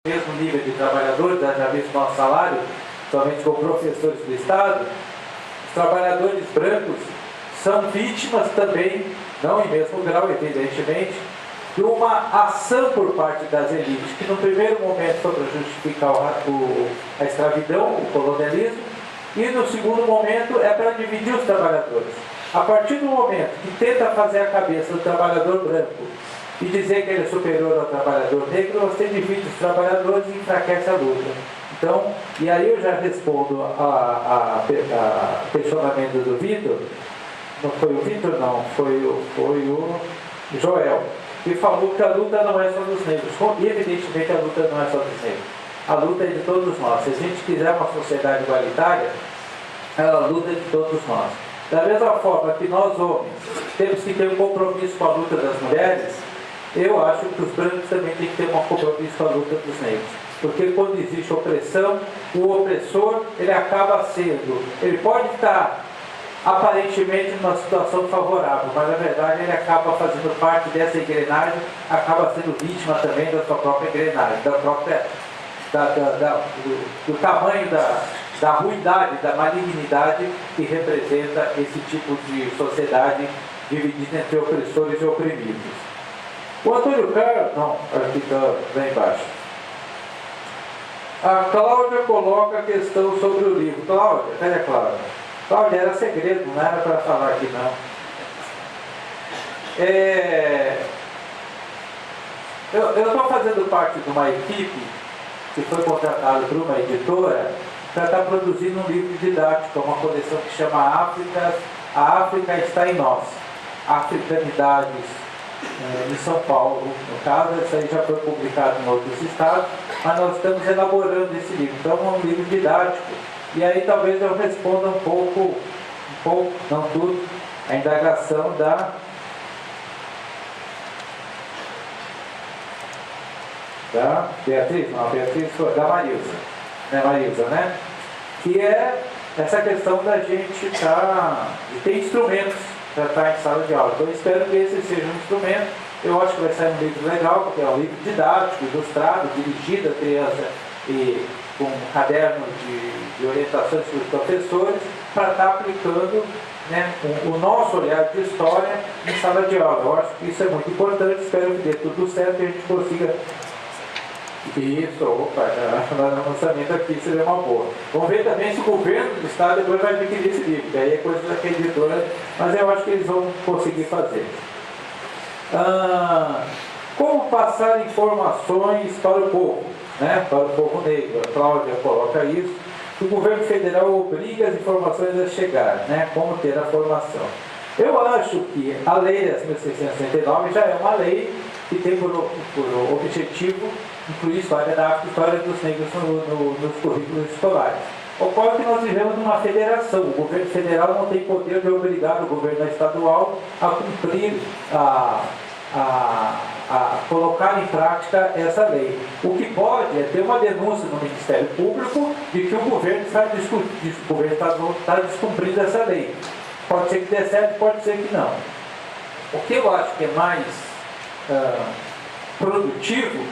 mesmo nível de trabalhadores, já visto nosso salário, somente com professores do Estado, os trabalhadores brancos são vítimas também, não em mesmo grau, evidentemente, de uma ação por parte das elites, que no primeiro momento foi para justificar a escravidão, o colonialismo, e no segundo momento é para dividir os trabalhadores. A partir do momento que tenta fazer a cabeça do trabalhador branco e dizer que ele é superior ao trabalhador negro, você divide os trabalhadores e enfraquece a luta. Então, e aí eu já respondo a questionamento do Vitor. Não foi o Vitor, não, foi o Joel, que falou que a luta não é só dos negros. E evidentemente a luta não é só dos negros. A luta é de todos nós. Se a gente quiser uma sociedade igualitária, ela luta de todos nós. Da mesma forma que nós, homens, temos que ter um compromisso com a luta das mulheres, eu acho que os brancos também têm que ter um compromisso com a luta dos negros. Porque quando existe opressão, o opressor, ele acaba sendo, ele pode estar aparentemente numa situação favorável, mas na verdade ele acaba fazendo parte dessa engrenagem, acaba sendo vítima também da sua própria engrenagem, do tamanho da ruindade, da malignidade que representa esse tipo de sociedade dividida entre opressores e oprimidos. O Antônio Carlos, não, aqui está lá embaixo. A Cláudia coloca a questão sobre o livro. Cláudia, cadê a Cláudia? Cláudia, era segredo, não era para falar aqui não. Eu estou fazendo parte de uma equipe que foi contratada por uma editora para estar produzindo um livro didático, uma coleção que chama África, a África está em nós, Africanidades em São Paulo, no caso, isso aí já foi publicado em outros estados, mas nós estamos elaborando esse livro, então é um livro didático, e aí talvez eu responda um pouco, não tudo, a indagação da Beatriz, não, a Beatriz foi da Marilza, né, Marilza, né? Que é essa questão da gente de ter instrumentos para estar em sala de aula. Então eu espero que esse seja um instrumento. Eu acho que vai sair um livro legal, porque é um livro didático, ilustrado, dirigido à criança e com um caderno de orientações para os professores, para estar aplicando, né, o nosso olhar de história em sala de aula. Eu acho que isso é muito importante, espero que dê tudo certo e a gente consiga. Isso, opa, o lançamento aqui seria uma boa. Vamos ver também se o governo do estado depois vai adquirir esse livro, que aí é coisa da editora, mas eu acho que eles vão conseguir fazer. Como passar informações para o povo, né? Para o povo negro? A Cláudia coloca isso. O governo federal obriga as informações a chegar, né? Como ter a formação. Eu acho que a lei 10.669 já é uma lei que tem por objetivo incluir história da África e história dos negros nos currículos escolares. Ocorre que nós vivemos numa federação. O governo federal não tem poder de obrigar o governo estadual a cumprir, a colocar em prática essa lei. O que pode é ter uma denúncia no Ministério Público de que o governo está descumprindo essa lei. Pode ser que dê certo, pode ser que não. O que eu acho que é mais produtivo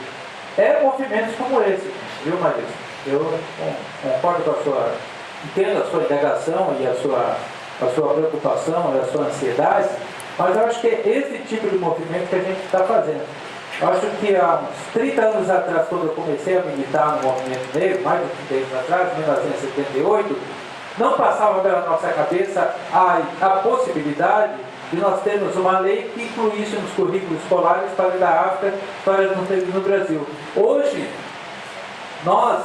é movimentos como esse, viu, Marisa? Eu concordo com a sua, entendo a sua indagação e a sua preocupação e a sua ansiedade, mas eu acho que é esse tipo de movimento que a gente está fazendo. Eu acho que há uns 30 anos atrás, quando eu comecei a militar no movimento negro, mais de 30 anos atrás, 1978, não passava pela nossa cabeça a possibilidade de nós termos uma lei que incluísse nos currículos escolares história da África, história no Brasil. Hoje,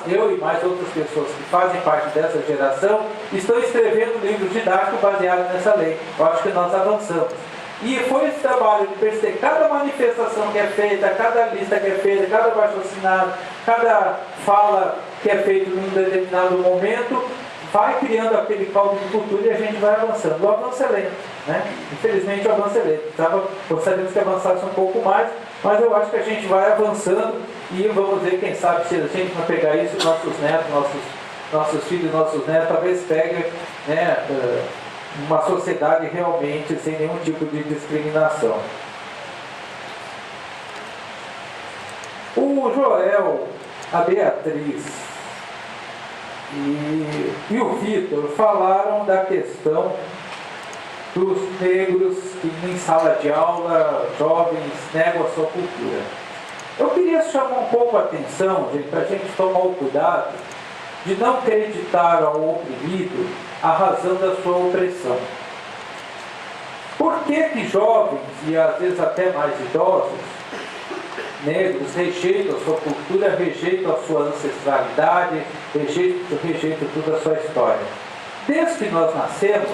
eu e mais outras pessoas que fazem parte dessa geração, estão escrevendo livros didáticos baseados nessa lei. Eu acho que nós avançamos. E foi esse trabalho de perceber cada manifestação que é feita, cada lista que é feita, cada abaixo-assinado, cada fala que é feita em um determinado momento, vai criando aquele caldo de cultura e a gente vai avançando. O avanço é lento, né? Infelizmente o avanço é lento. Gostaríamos que avançasse um pouco mais, mas eu acho que a gente vai avançando e vamos ver, quem sabe, se a gente vai pegar isso, nossos netos, nossos filhos, nossos netos, talvez pegue, né, uma sociedade realmente sem nenhum tipo de discriminação. O Joel a Beatriz e o Vitor falaram da questão dos negros que em sala de aula, jovens, negam a sua cultura. Eu queria chamar um pouco a atenção, gente, para a gente tomar o cuidado de não acreditar ao oprimido a razão da sua opressão. Por que jovens, e às vezes até mais idosos, negros, rejeitam a sua cultura, rejeitam a sua ancestralidade, rejeitam toda a sua história? Desde que nós nascemos,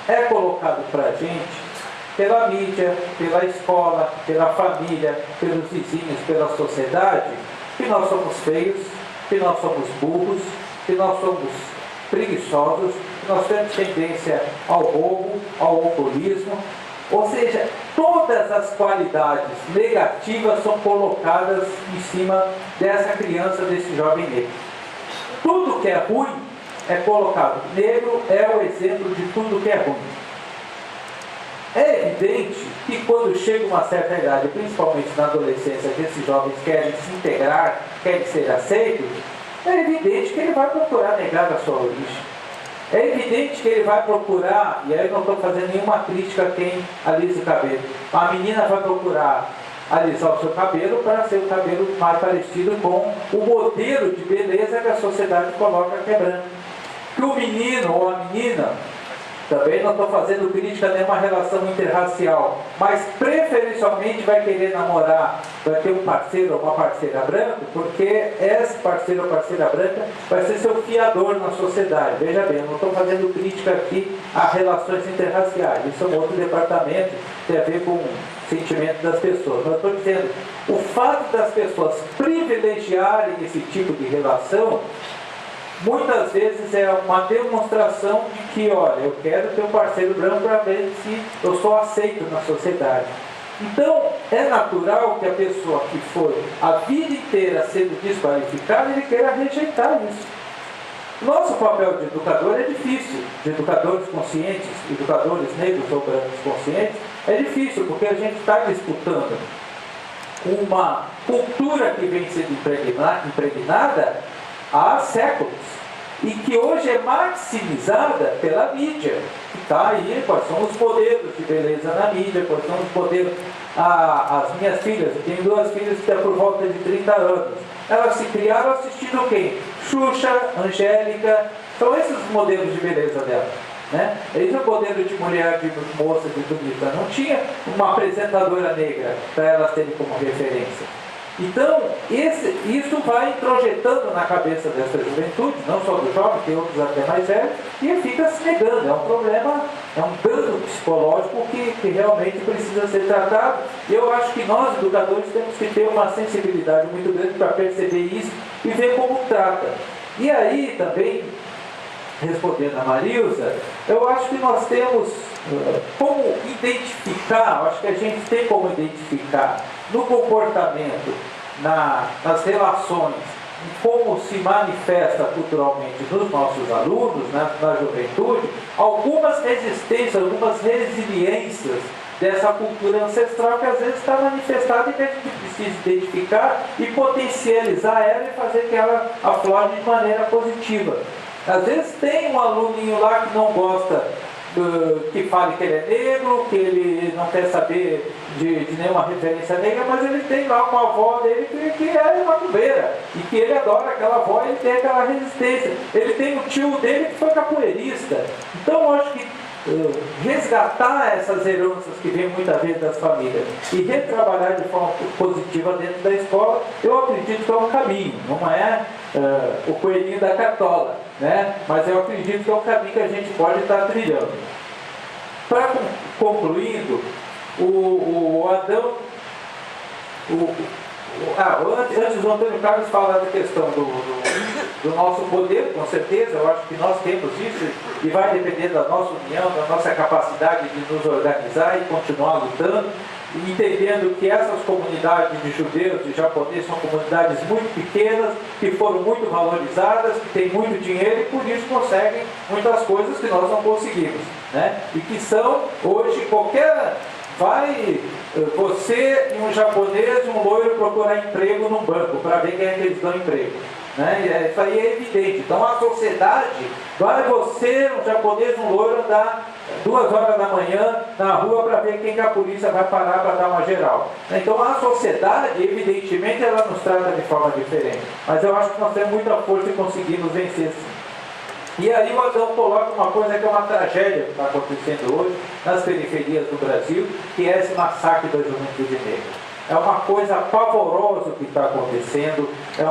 é colocado para a gente, pela mídia, pela escola, pela família, pelos vizinhos, pela sociedade, que nós somos feios, que nós somos burros, que nós somos preguiçosos, que nós temos tendência ao roubo, ao alcoolismo. Ou seja, todas as qualidades negativas são colocadas em cima dessa criança, desse jovem negro. Tudo que é ruim é colocado. Negro é o exemplo de tudo que é ruim. É evidente que quando chega uma certa idade, principalmente na adolescência, que esses jovens querem se integrar, querem ser aceitos, é evidente que ele vai procurar negar a sua origem. É evidente que ele vai procurar, e aí eu não estou fazendo nenhuma crítica a quem alisa o cabelo. A menina vai procurar alisar o seu cabelo para ser o cabelo mais parecido com o modelo de beleza que a sociedade coloca, que é branco. Que o menino ou a menina, também não estou fazendo crítica a nenhuma relação interracial, mas preferencialmente vai querer namorar, vai ter um parceiro ou uma parceira branca, porque esse parceiro ou parceira branca vai ser seu fiador na sociedade. Veja bem, eu não estou fazendo crítica aqui a relações interraciais, isso é um outro departamento, tem a ver com o sentimento das pessoas. Mas estou dizendo, o fato das pessoas privilegiarem esse tipo de relação, muitas vezes é uma demonstração de que, olha, eu quero ter um parceiro branco para ver se eu sou aceito na sociedade. Então, é natural que a pessoa que foi a vida inteira sendo desqualificada, ele queira rejeitar isso. Nosso papel de educador é difícil, de educadores conscientes, educadores negros ou brancos conscientes, é difícil, porque a gente está disputando uma cultura que vem sendo impregnada há séculos e que hoje é maximizada pela mídia, que está aí, quais são os modelos de beleza na mídia, quais são os modelos. As minhas filhas, eu tenho duas filhas que têm por volta de 30 anos, elas se criaram assistindo quem? Xuxa, Angélica, são esses os modelos de beleza delas, né? Esse é o modelo de mulher, de moça, de bonita. Não tinha uma apresentadora negra para elas terem como referência. Então, isso vai introjetando na cabeça dessa juventude, não só do jovem, tem outros até mais velhos, e fica se negando. É um problema, é um dano psicológico que realmente precisa ser tratado. E eu acho que nós, educadores, temos que ter uma sensibilidade muito grande para perceber isso e ver como trata. E aí também, respondendo a Marilza, eu acho que nós temos como identificar, acho que a gente tem como identificar no comportamento, nas relações, como se manifesta culturalmente nos nossos alunos, na juventude, algumas resistências, algumas resiliências dessa cultura ancestral que às vezes está manifestada e que a gente precisa identificar e potencializar ela e fazer que ela aflore de maneira positiva. Às vezes tem um aluninho lá que não gosta, que fale que ele é negro, que ele não quer saber de nenhuma referência negra, mas ele tem lá uma avó dele que é macumbeira, e que ele adora aquela avó, ele tem aquela resistência. Ele tem o tio dele que foi capoeirista. Então eu acho que resgatar essas heranças que vêm muitas vezes das famílias e retrabalhar de forma positiva dentro da escola, eu acredito que é um caminho, não é o coelhinho da cartola, né? Mas eu acredito que é um caminho que a gente pode estar trilhando. Para concluindo, o Adão, antes o Antônio Carlos fala da questão do nosso poder, com certeza, eu acho que nós temos isso e vai depender da nossa união, da nossa capacidade de nos organizar e continuar lutando, e entendendo que essas comunidades de judeus e japoneses são comunidades muito pequenas, que foram muito valorizadas, que têm muito dinheiro e por isso conseguem muitas coisas que nós não conseguimos, né? E que são, hoje, vai você e um japonês e um loiro procurar emprego num banco, para ver quem é que eles dão emprego. Né? Isso aí é evidente. Então a sociedade vai você, um japonês, um loiro, andar 2 horas da manhã na rua para ver quem que a polícia vai parar para dar uma geral. Então a sociedade, evidentemente, ela nos trata de forma diferente. Mas eu acho que nós temos muita força e conseguimos vencer sim. E aí o Adão coloca uma coisa que é uma tragédia que está acontecendo hoje nas periferias do Brasil, que é esse massacre da juventude negra. É uma coisa pavorosa o que está acontecendo, é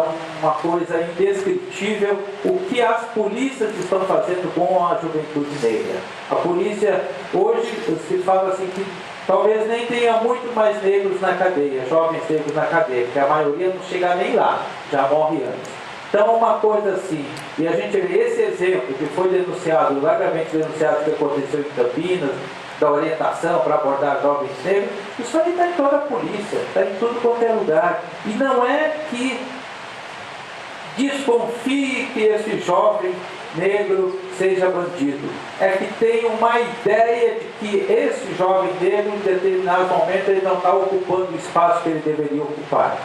uma coisa indescritível o que as polícias estão fazendo com a juventude negra. A polícia, hoje, se fala assim que talvez nem tenha muito mais negros na cadeia, jovens negros na cadeia, porque a maioria não chega nem lá, já morre antes. Então, uma coisa assim, e a gente vê esse exemplo que foi denunciado, largamente denunciado, que aconteceu em Campinas, da orientação para abordar jovens negros, isso aí está em toda a polícia, está em tudo quanto é lugar. E não é que desconfie que esse jovem negro seja bandido, é que tem uma ideia de que esse jovem negro, em determinado momento, ele não está ocupando o espaço que ele deveria ocupar.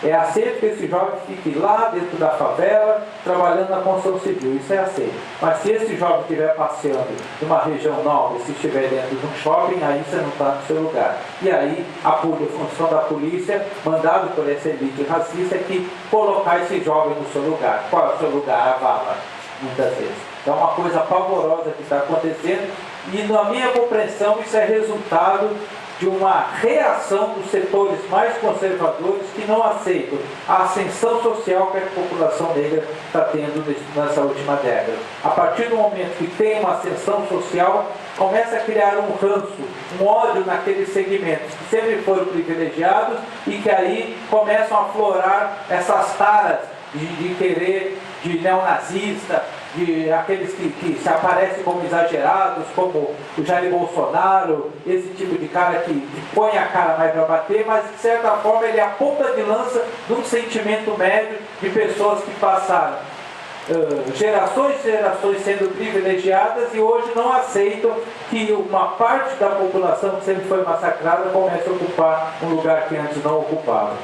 É aceito que esse jovem fique lá dentro da favela, trabalhando na construção civil, isso é aceito. Mas se esse jovem estiver passeando numa região nova, se estiver dentro de um shopping, aí você não está no seu lugar. E aí a função da polícia, mandada por essa elite racista, é que colocar esse jovem no seu lugar. Qual é o seu lugar? A vala, muitas vezes. É uma coisa pavorosa que está acontecendo, e na minha compreensão isso é resultado de uma reação dos setores mais conservadores que não aceitam a ascensão social que a população negra está tendo nessa última década. A partir do momento que tem uma ascensão social, começa a criar um ranço, um ódio naqueles segmentos que sempre foram privilegiados e que aí começam a aflorar essas taras de querer, de neonazista, de aqueles que se aparecem como exagerados, como o Jair Bolsonaro, esse tipo de cara que põe a cara mais para bater, mas de certa forma ele é a ponta de lança de um sentimento médio de pessoas que passaram gerações e gerações sendo privilegiadas e hoje não aceitam que uma parte da população que sempre foi massacrada comece a ocupar um lugar que antes não ocupava.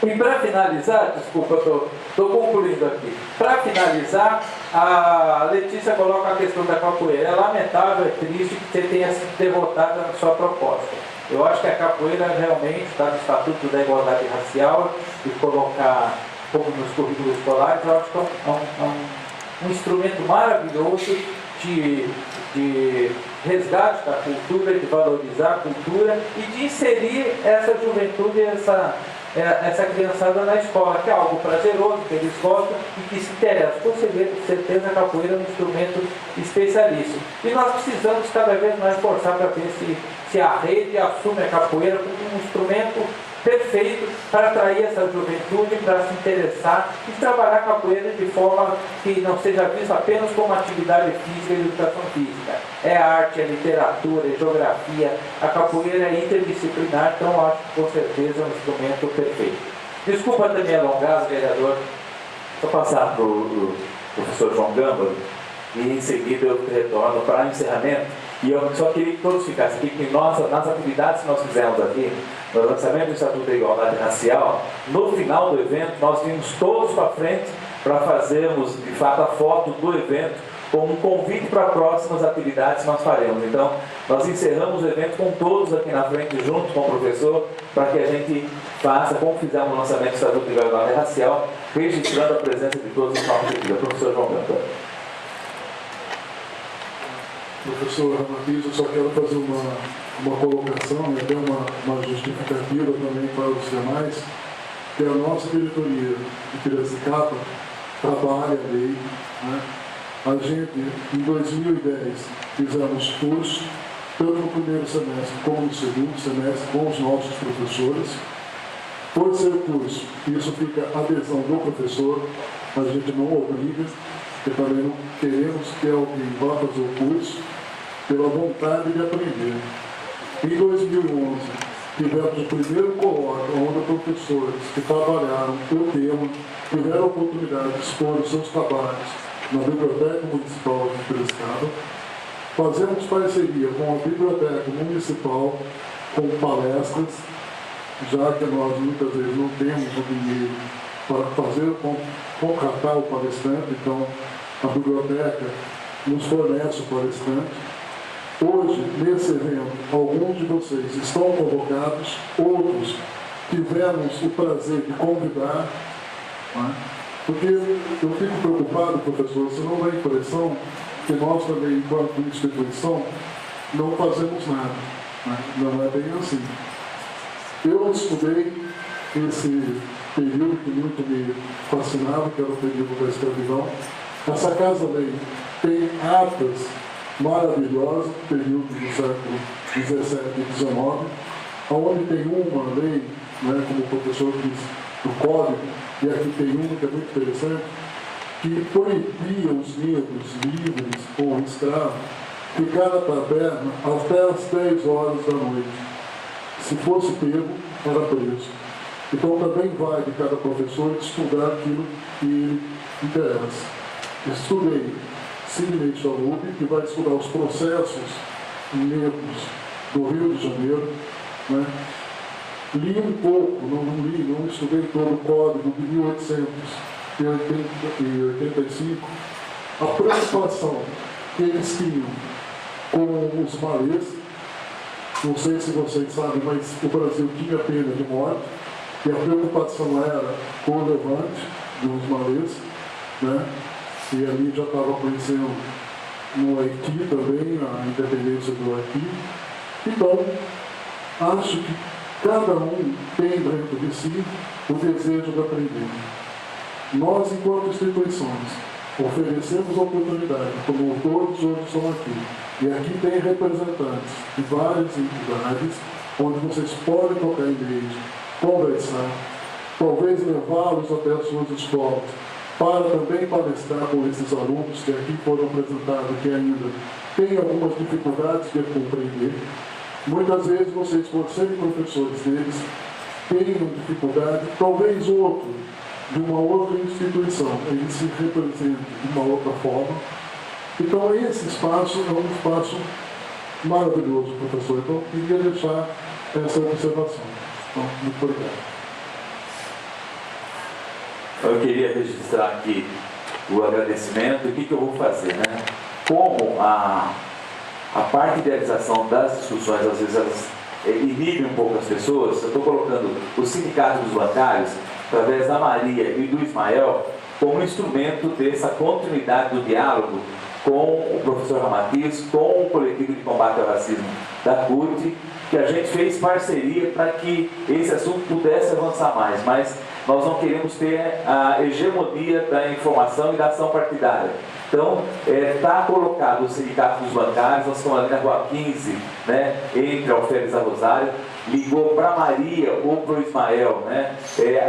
E para finalizar, desculpa, estou concluindo aqui. Para finalizar, a Letícia coloca a questão da capoeira. É lamentável, é triste que você tenha sido derrotada na sua proposta. Eu acho que a capoeira realmente está no Estatuto da Igualdade Racial e colocar como nos currículos escolares, eu acho que é um instrumento maravilhoso de resgate da cultura, de valorizar a cultura e de inserir essa juventude, essa criançada na escola, que é algo prazeroso, que eles gostam e que se interessam. Com certeza a capoeira é um instrumento especialíssimo. E nós precisamos cada vez mais forçar para ver se a rede assume a capoeira como um instrumento perfeito para atrair essa juventude, para se interessar e trabalhar a capoeira de forma que não seja vista apenas como atividade física e educação física. É arte, é literatura, é geografia, a capoeira é interdisciplinar, então eu acho que com certeza é um instrumento perfeito. Desculpa também alongar, vereador. Vou passar para o professor João Gamba e em seguida eu retorno para o encerramento. E eu só queria que todos ficassem aqui, que nas atividades que nós fizemos aqui, no lançamento do Estatuto da Igualdade Racial, no final do evento, nós vimos todos para frente para fazermos, de fato, a foto do evento como um convite para próximas atividades que nós faremos. Então, nós encerramos o evento com todos aqui na frente, junto com o professor, para que a gente faça, como fizemos no lançamento do Estatuto da Igualdade Racial, registrando a presença de todos os nossos aqui. Professor João Gamba. Professor Ramatiz, eu só quero fazer uma colocação e até uma justificativa também para os demais, que a nossa diretoria de Piracicaba trabalha a lei, né? A gente, em 2010, fizemos curso, tanto no primeiro semestre como no segundo semestre, com os nossos professores. Por ser curso, isso fica a adesão do professor, a gente não obriga, porque também não queremos que alguém vá fazer o curso pela vontade de aprender. Em 2011, tivemos o primeiro colóquio onde professores que trabalharam o tema tiveram a oportunidade de expor os seus trabalhos na Biblioteca Municipal de Piracicaba. Fazemos parceria com a Biblioteca Municipal com palestras, já que nós muitas vezes não temos o dinheiro para fazer, contratar o palestrante, então a biblioteca nos fornece o palestrante. Hoje, nesse evento, alguns de vocês estão convocados, outros tivemos o prazer de convidar, né? Porque eu fico preocupado, professor, se não dá a impressão que nós também, enquanto instituição, não fazemos nada. Né? Não é bem assim. Eu estudei esse período que muito me fascinava, que era o período da escravidão. Essa Casa-Lei tem atas maravilhosas, período do século XVII e XIX, onde tem uma lei, né, como o professor disse, do Código, e aqui tem uma que é muito interessante, que proibia os negros livres ou escravos ficar na taberna até as 10 horas da noite. Se fosse pego, era preso. Então também vai de cada professor estudar aquilo que lhe interessa. Estudei Sidney Chalub, que vai estudar os processos negros do Rio de Janeiro, né? Li um pouco, não estudei todo o código de 1885, a preocupação que eles tinham com os malês. Não sei se vocês sabem, mas o Brasil tinha pena de morte, e a preocupação era com o levante dos malês, né? E ali já estava conhecendo no Haiti também, a independência do Haiti. Então, acho que cada um tem dentro de si o desejo de aprender. Nós, enquanto instituições, oferecemos oportunidade, como todos hoje estão aqui. E aqui tem representantes de várias entidades, onde vocês podem tocar em rede, conversar, talvez levá-los até as suas escolas, para também palestrar com esses alunos que aqui foram apresentados, que ainda têm algumas dificuldades de compreender. Muitas vezes vocês, por serem professores deles, tenham dificuldade, talvez outro, de uma outra instituição, ele se represente de uma outra forma. Então esse espaço é um espaço maravilhoso, professor. Então eu queria deixar essa observação. Então, muito obrigado. Eu queria registrar aqui o agradecimento. O que eu vou fazer, né? Como a parte de idealização das discussões, às vezes, elas inibem um pouco as pessoas, eu estou colocando o Sindicato dos Bancários, através da Maria e do Ismael, como instrumento dessa continuidade do diálogo com o professor Ramatiz, com o coletivo de combate ao racismo da CUT, que a gente fez parceria para que esse assunto pudesse avançar mais, mas nós não queremos ter a hegemonia da informação e da ação partidária. Então, está colocado o Sindicato dos Bancários, nós estamos ali na Rua 15, né, entre Alferes e Rosário, ligou para a Maria ou para o Ismael, né?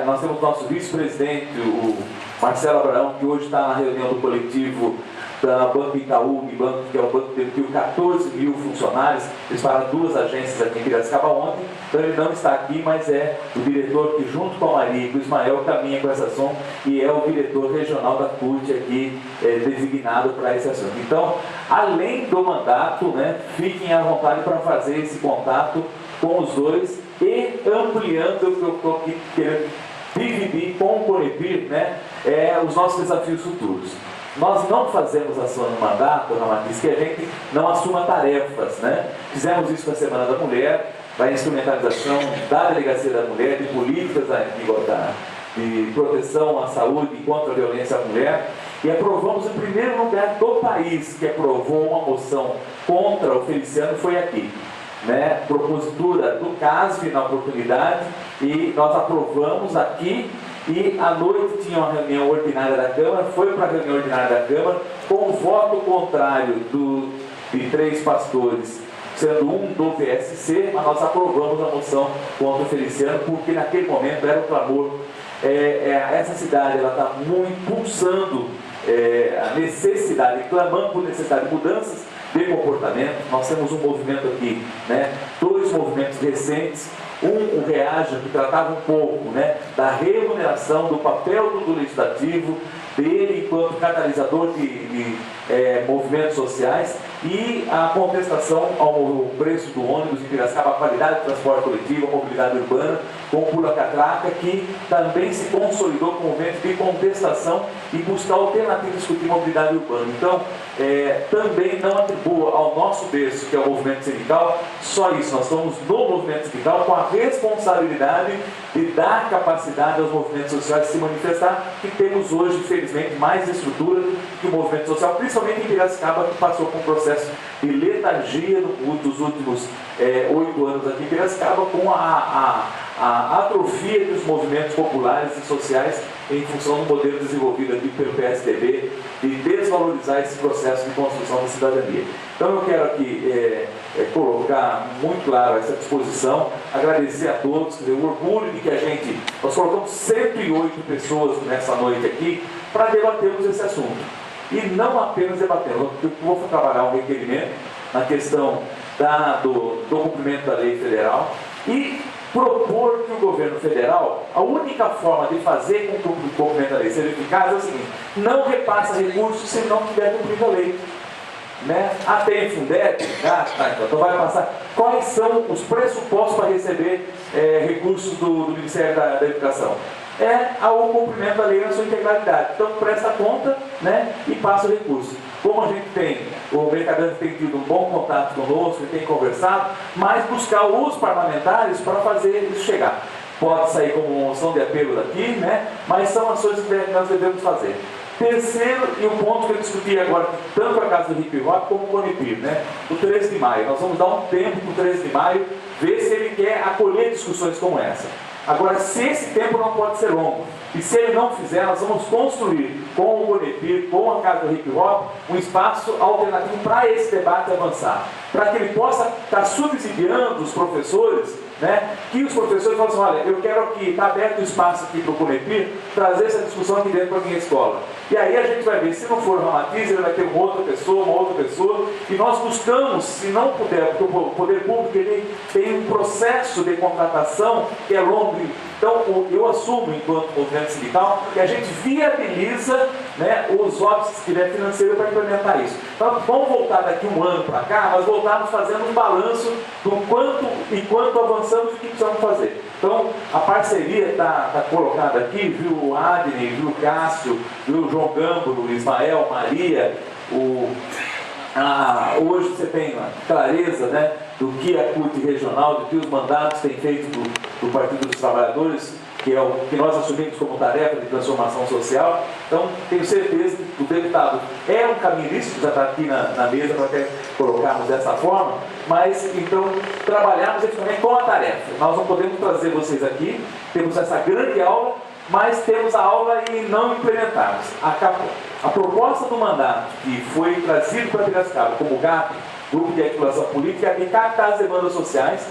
Nós temos o nosso vice-presidente, o Marcelo Abraão, que hoje está na reunião do coletivo da Banco Itaú, que é o banco que tem 14 mil funcionários, eles fazem 2 agências aqui em Piracicaba ontem, então ele não está aqui, mas é o diretor que junto com a Maria e com o Ismael caminha com essa ação e é o diretor regional da CUT aqui, designado para esse assunto. Então, além do mandato, né, fiquem à vontade para fazer esse contato com os dois e ampliando o que eu estou aqui querendo dividir com o Conepir, né, os nossos desafios futuros. Nós não fazemos ação no mandato, Ramatiz, que a gente não assuma tarefas, né? Fizemos isso com a Semana da Mulher, da instrumentalização da Delegacia da Mulher, de políticas de proteção à saúde e contra a violência à mulher, e aprovamos em primeiro lugar do país que aprovou uma moção contra o Feliciano, foi aqui, né? Propositura do CASV na oportunidade, e nós aprovamos aqui. E à noite tinha uma reunião ordinária da Câmara, foi para a reunião ordinária da Câmara, com o voto contrário de 3 pastores, sendo um do PSC, mas nós aprovamos a moção contra o Feliciano, porque naquele momento era o clamor. Essa cidade está muito pulsando a necessidade, clamando por necessidade de mudanças de comportamento. Nós temos um movimento aqui, né, 2 movimentos recentes. O Reaja, que tratava um pouco, né, da remuneração, do papel do legislativo, dele enquanto catalisador de movimentos sociais, e a contestação ao preço do ônibus em Piracicaba, a qualidade do transporte coletivo, a mobilidade urbana, com o pula-catraca, que também se consolidou como movimento de contestação e buscar alternativas de discutir mobilidade urbana. Então, também não atribua ao nosso berço, que é o movimento sindical, só isso. Nós estamos no movimento sindical com a responsabilidade de dar capacidade aos movimentos sociais de se manifestar, que temos hoje, infelizmente, mais estrutura que o movimento social, principalmente em Piracicaba, que passou por um processo de letargia dos últimos 8 anos aqui em Piracicaba, com a atrofia dos movimentos populares e sociais em função do modelo desenvolvido aqui pelo PSDB, de desvalorizar esse processo de construção da cidadania. Então eu quero aqui colocar muito claro essa disposição, agradecer a todos, o orgulho de que nós colocamos 108 pessoas nessa noite aqui para debatermos esse assunto. E não apenas debatendo, eu vou trabalhar um requerimento na questão do cumprimento da lei federal e propor que o governo federal, a única forma de fazer com que o cumprimento da lei seja eficaz é o seguinte: não repassa recursos se não tiver cumprido a lei. Tem Fundeb, então vai passar. Quais são os pressupostos para receber recursos do Ministério da Educação? O cumprimento da lei na sua integralidade. Então presta conta, e passa o recurso. Como a gente o Mercadante tem tido um bom contato conosco, tem conversado, mas buscar os parlamentares para fazer isso chegar. Pode sair como uma moção de apelo daqui, mas são ações que nós devemos fazer. Terceiro, e o ponto que eu discuti agora, tanto a casa do Hip Hop como o Conepir, o 13 de maio. Nós vamos dar um tempo para o 13 de maio, ver se ele quer acolher discussões como essa. Agora, se esse tempo não pode ser longo, e se ele não fizer, nós vamos construir com o Conepir, com a casa do Hip Hop, um espaço alternativo para esse debate avançar, para que ele possa estar subsidiando os professores, que os professores falam assim: olha, eu quero que está aberto o espaço aqui para o Conepir trazer essa discussão aqui dentro da minha escola. E aí a gente vai ver, se não for o Ramatiz, ele vai ter uma outra pessoa, e nós buscamos, se não puder, porque o poder público ele tem um processo de contratação que é longo. Então, eu assumo, enquanto movimento sindical, que a gente viabiliza os óbices que tiver financeiro para implementar isso. Então, vamos voltar daqui um ano para cá, mas voltarmos fazendo um balanço do quanto avançamos e o que precisamos fazer. Então, a parceria está colocada aqui, viu o Adney, viu o Cássio, viu o João Gâmbaro, o Ismael, Maria, hoje você tem a clareza do que a CUT regional, do que os mandatos têm feito do Partido dos Trabalhadores, que é o que nós assumimos como tarefa de transformação social. Então, tenho certeza que o deputado é um caminho, isso já está aqui na mesa para até colocarmos dessa forma, mas então trabalharmos efetivamente com a tarefa. Nós não podemos trazer vocês aqui, temos essa grande aula, mas temos a aula e não implementarmos. A proposta do mandato que foi trazido para Piracicaba como GAP, Grupo de Articulação Política, é de captar as demandas sociais,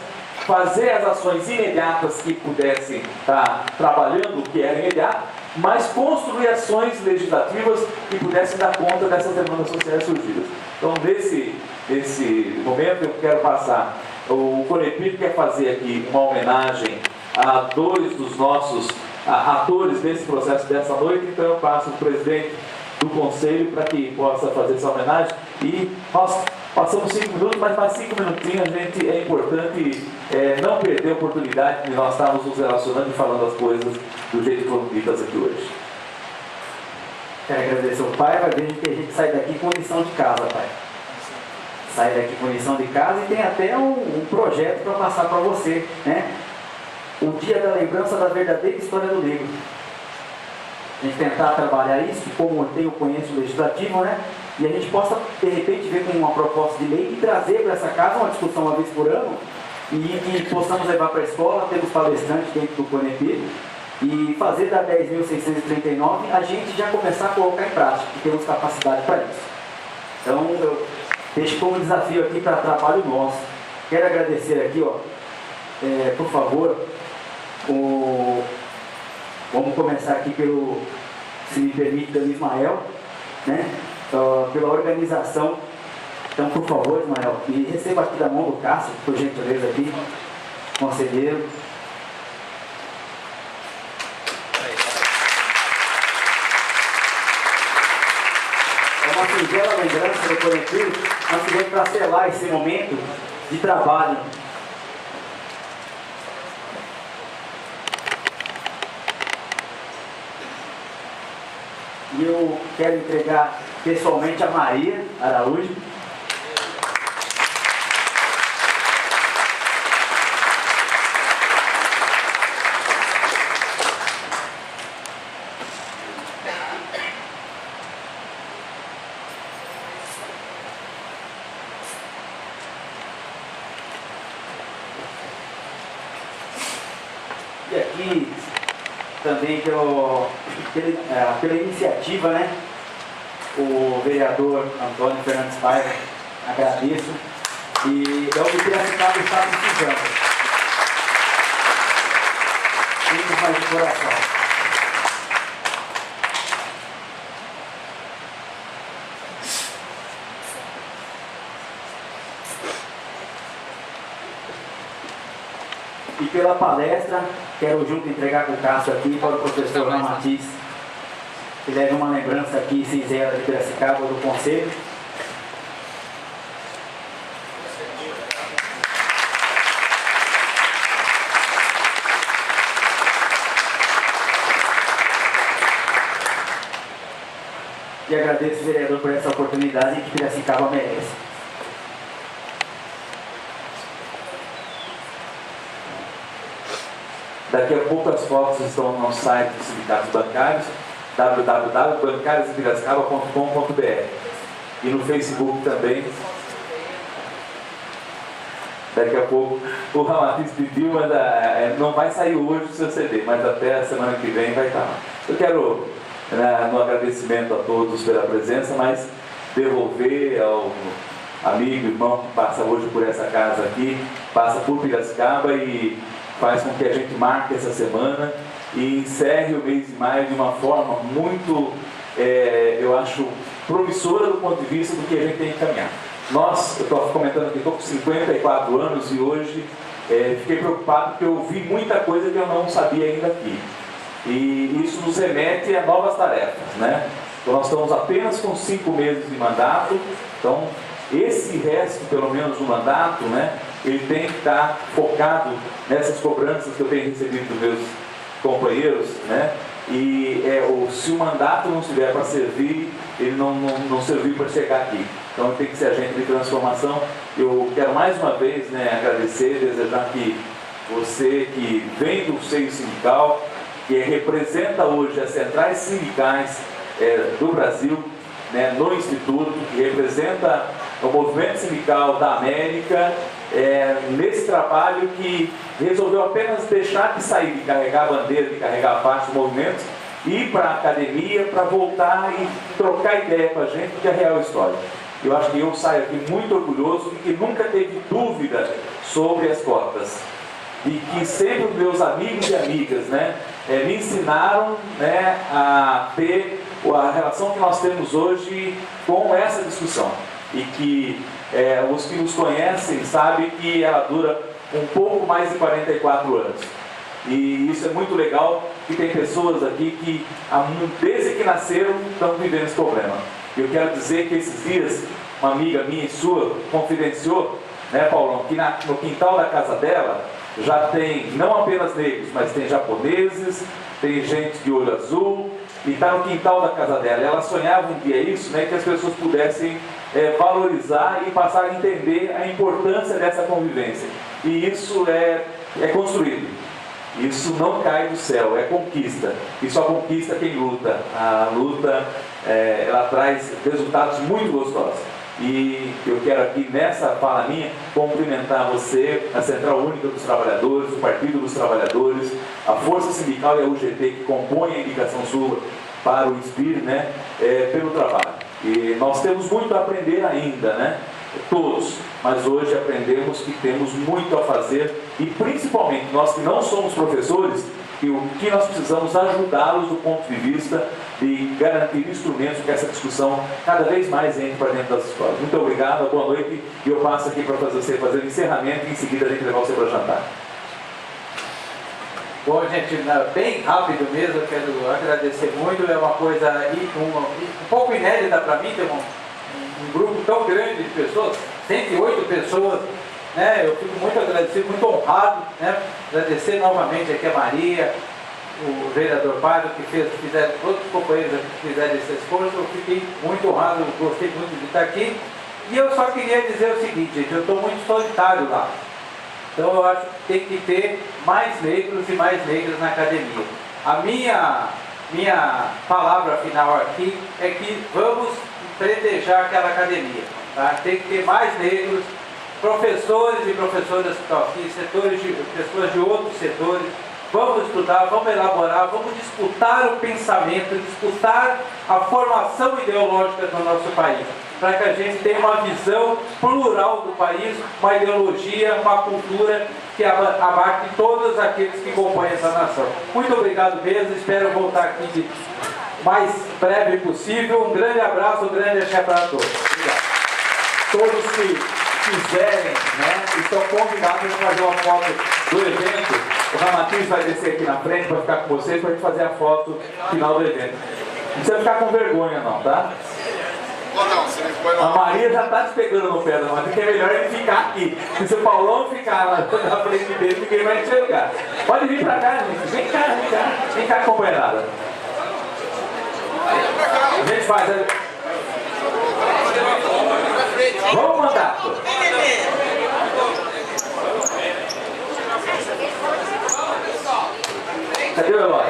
fazer as ações imediatas que pudessem estar trabalhando o que era imediato, mas construir ações legislativas que pudessem dar conta dessas demandas sociais surgidas. Então, nesse momento, eu quero passar. O Conepir quer fazer aqui uma homenagem a 2 dos nossos atores desse processo dessa noite, então eu passo o presidente do Conselho para que possa fazer essa homenagem. E nós passamos 5 minutos, mas mais 5 minutinhos é importante não perder a oportunidade de nós estarmos nos relacionando e falando as coisas do jeito que foram ditas aqui hoje. Quero agradecer ao Pai, vai ver que a gente sai daqui com lição de casa, Pai. Sai daqui com lição de casa e tem até um projeto para passar para você, O dia da lembrança da verdadeira história do negro. A gente tentar trabalhar isso, como tem o conhecimento legislativo, e a gente possa, de repente, ver com uma proposta de lei e trazer para essa casa uma discussão uma vez por ano e que possamos levar para a escola, temos palestrantes dentro do Conepir e fazer da 10.639 a gente já começar a colocar em prática, que temos capacidade para isso. Então, eu deixo como desafio aqui para trabalho nosso. Quero agradecer aqui, por favor, vamos começar aqui se me permite, pelo Ismael, pela organização. Então, por favor, Ismael, me receba aqui da mão do Cássio, por gentileza aqui, conselheiro. uma singela lembrança do coletivo, nós tivemos para selar esse momento de trabalho. E eu quero entregar pessoalmente a Maria Araújo. E aqui também pela iniciativa, né? O vereador Antônio Fernandes Paiva, agradeço. E é o que Piracicaba está precisando. Muito mais de coração. E pela palestra, quero junto entregar com o Cássio aqui para o professor Ramatiz, que leve uma lembrança aqui sincera de Piracicaba, do Conselho. E agradeço, vereador, por essa oportunidade que Piracicaba merece. Daqui a pouco as fotos estão no nosso site dos sindicatos bancários, www.bancariosdepiracicaba.com.br, e no Facebook também. Daqui a pouco o Ramatiz pediu, mas não vai sair hoje o seu CD, mas até a semana que vem vai estar. Eu quero, no agradecimento a todos pela presença, mas devolver ao amigo, irmão que passa hoje por essa casa aqui, passa por Piracicaba e faz com que a gente marque essa semana e encerre o mês de maio de uma forma muito, eu acho, promissora do ponto de vista do que a gente tem que caminhar. Eu estou comentando aqui, estou com 54 anos e hoje fiquei preocupado porque eu vi muita coisa que eu não sabia ainda aqui. E isso nos remete a novas tarefas, né? Então nós estamos apenas com 5 meses de mandato, então esse resto, pelo menos, do mandato, né, ele tem que estar focado nessas cobranças que eu tenho recebido dos meus companheiros, né? E se o mandato não estiver para servir, ele não serviu para chegar aqui. Então tem que ser agente de transformação. Eu quero mais uma vez, né, agradecer, desejar que você que vem do seio sindical, que representa hoje as centrais sindicais do Brasil, né, no Instituto, que representa o movimento sindical da América, nesse trabalho que resolveu apenas deixar de sair, de carregar a bandeira, de carregar a faixa do movimento, ir para a academia para voltar e trocar ideia com a gente, porque é real história. Eu acho que eu saio aqui muito orgulhoso de que nunca teve dúvida sobre as cotas. E que sempre os meus amigos e amigas, né, me ensinaram, né, a ter a relação que nós temos hoje com essa discussão. E que os que nos conhecem sabem que ela dura um pouco mais de 44 anos. E isso é muito legal, que tem pessoas aqui que, desde que nasceram, estão vivendo esse problema. Eu quero dizer que esses dias, uma amiga minha e sua confidenciou, né, Paulão, que no quintal da casa dela já tem não apenas negros, mas tem japoneses, tem gente de olho azul, e está no quintal da casa dela. Ela sonhava um dia isso, né, que as pessoas pudessem valorizar e passar a entender a importância dessa convivência. E isso é construído. Isso não cai do céu, é conquista. E só conquista quem luta. A luta, ela traz resultados muito gostosos. E eu quero aqui, nessa fala minha, cumprimentar você, a Central Única dos Trabalhadores, o Partido dos Trabalhadores, a Força Sindical e a UGT, que compõem a indicação sua para o INSPIR, né, pelo trabalho. E nós temos muito a aprender ainda, né? Todos, mas hoje aprendemos que temos muito a fazer e principalmente nós que não somos professores, que o que nós precisamos ajudá-los do ponto de vista de garantir instrumentos que essa discussão cada vez mais entre para dentro das escolas. Muito obrigado, boa noite, e eu passo aqui para fazer o encerramento e em seguida a gente levar você para jantar. Bom, gente, bem rápido mesmo, eu quero agradecer muito, é uma coisa um pouco inédita para mim, ter um grupo tão grande de pessoas, 108 pessoas, né? Eu fico muito agradecido, muito honrado, né? Agradecer novamente aqui a Maria, o vereador Padre, fizeram, todos os companheiros que fizeram esse esforço. Eu fiquei muito honrado, gostei muito de estar aqui. E eu só queria dizer o seguinte, gente, eu estou muito solitário lá. Então eu acho que tem que ter mais negros e mais negras na academia. A minha palavra final aqui é que vamos pretejar aquela academia. Tá? Tem que ter mais negros, professores e professoras que estão aqui, pessoas de outros setores. Vamos estudar, vamos elaborar, vamos disputar o pensamento, disputar a formação ideológica do nosso país, para que a gente tenha uma visão plural do país, uma ideologia, uma cultura que abarque todos aqueles que compõem essa nação. Muito obrigado mesmo, espero voltar aqui de mais breve possível. Um grande abraço, um grande axé para todos. Obrigado. Todos que quiserem, né, estão convidados a fazer uma foto do evento. O Ramatiz vai descer aqui na frente para ficar com vocês, para a gente fazer a foto final do evento. Não precisa ficar com vergonha não, tá? A Maria já está te pegando no pé, não, mas é melhor ele ficar aqui. Se o Paulão ficar lá na frente dele, ninguém vai enxergar. Pode vir para cá, gente. Vem cá, companheirada. A gente faz. Vamos mandar. Cadê o Eloy?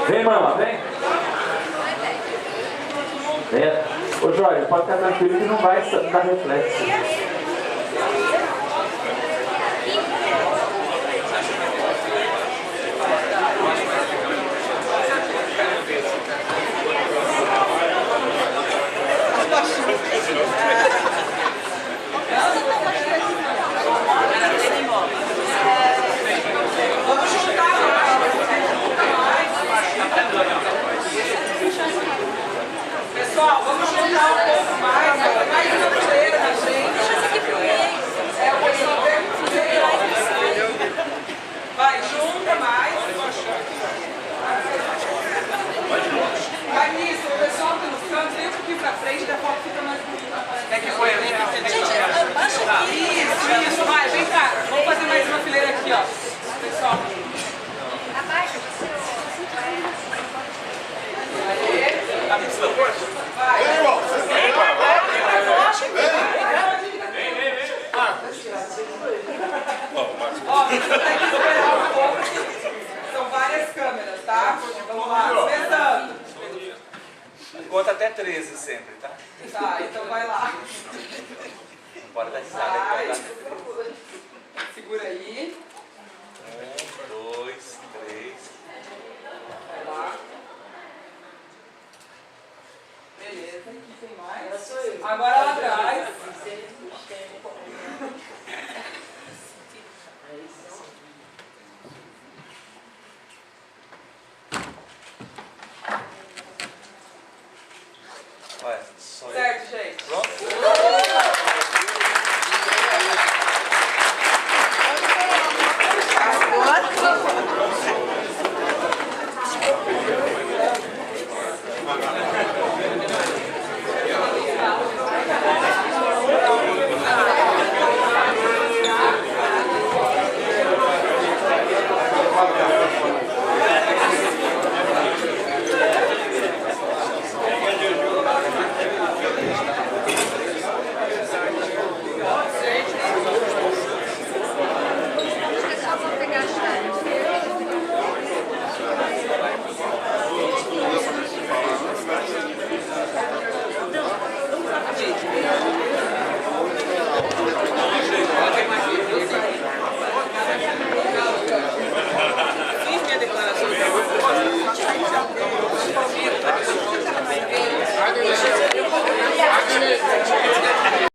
Vem, mama, vem. Vem. Ô, Jorge, pode ficar tranquilo que não vai dar reflexo. Pessoal, vamos juntar um pouco mais uma fileira da gente. O pessoal vai, junta mais. Vai nisso, o pessoal que nos cantos, vem um pouquinho pra frente, da foto fica mais bonita. É que foi Isso, vai, vem cá. Vamos fazer mais uma fileira aqui, ó. Pessoal. Vai. Ó, tem que esperar um pouco. São várias câmeras, tá? Vamos lá, começando. Conta até 13 sempre, tá? Tá, então vai lá. Não pode dar risada. Segura aí.